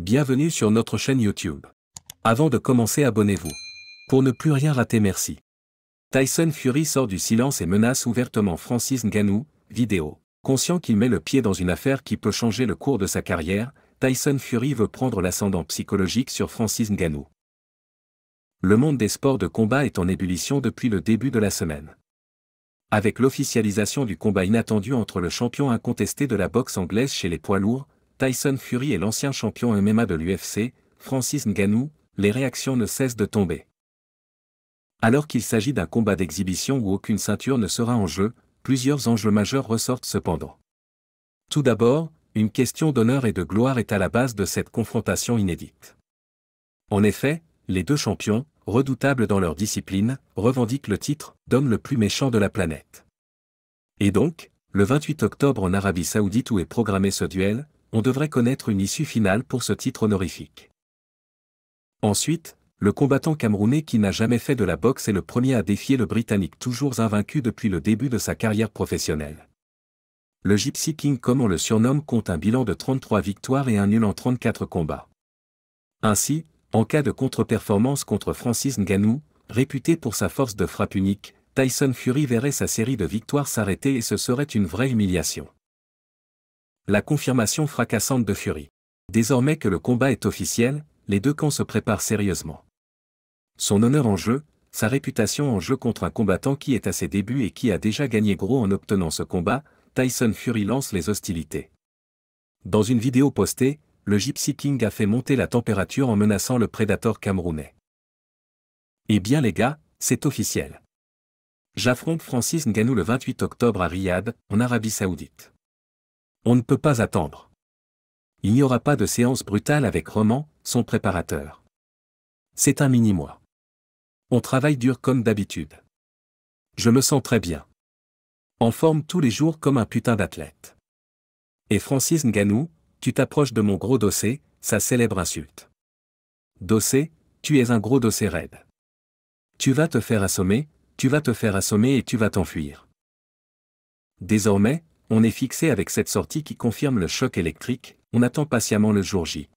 Bienvenue sur notre chaîne YouTube. Avant de commencer, abonnez-vous. Pour ne plus rien rater, merci. Tyson Fury sort du silence et menace ouvertement Francis Ngannou, vidéo. Conscient qu'il met le pied dans une affaire qui peut changer le cours de sa carrière, Tyson Fury veut prendre l'ascendant psychologique sur Francis Ngannou. Le monde des sports de combat est en ébullition depuis le début de la semaine. Avec l'officialisation du combat inattendu entre le champion incontesté de la boxe anglaise chez les poids lourds, Tyson Fury et l'ancien champion MMA de l'UFC, Francis Ngannou, les réactions ne cessent de tomber. Alors qu'il s'agit d'un combat d'exhibition où aucune ceinture ne sera en jeu, plusieurs enjeux majeurs ressortent cependant. Tout d'abord, une question d'honneur et de gloire est à la base de cette confrontation inédite. En effet, les deux champions, redoutables dans leur discipline, revendiquent le titre d'homme le plus méchant de la planète. Et donc, le 28 octobre en Arabie Saoudite où est programmé ce duel, on devrait connaître une issue finale pour ce titre honorifique. Ensuite, le combattant camerounais qui n'a jamais fait de la boxe est le premier à défier le Britannique toujours invaincu depuis le début de sa carrière professionnelle. Le Gypsy King comme on le surnomme compte un bilan de 33 victoires et un nul en 34 combats. Ainsi, en cas de contre-performance contre Francis Ngannou, réputé pour sa force de frappe unique, Tyson Fury verrait sa série de victoires s'arrêter et ce serait une vraie humiliation. La confirmation fracassante de Fury. Désormais que le combat est officiel, les deux camps se préparent sérieusement. Son honneur en jeu, sa réputation en jeu contre un combattant qui est à ses débuts et qui a déjà gagné gros en obtenant ce combat, Tyson Fury lance les hostilités. Dans une vidéo postée, le Gypsy King a fait monter la température en menaçant le prédateur camerounais. Eh bien les gars, c'est officiel. J'affronte Francis Ngannou le 28 octobre à Riyad, en Arabie Saoudite. On ne peut pas attendre. Il n'y aura pas de séance brutale avec Roman, son préparateur. C'est un mini-mois. On travaille dur comme d'habitude. Je me sens très bien. En forme tous les jours comme un putain d'athlète. Et Francis Ngannou, tu t'approches de mon gros dossé, sa célèbre insulte. Dossé, tu es un gros dossé raide. Tu vas te faire assommer et tu vas t'enfuir. Désormais, on est fixé avec cette sortie qui confirme le choc électrique, on attend patiemment le jour J.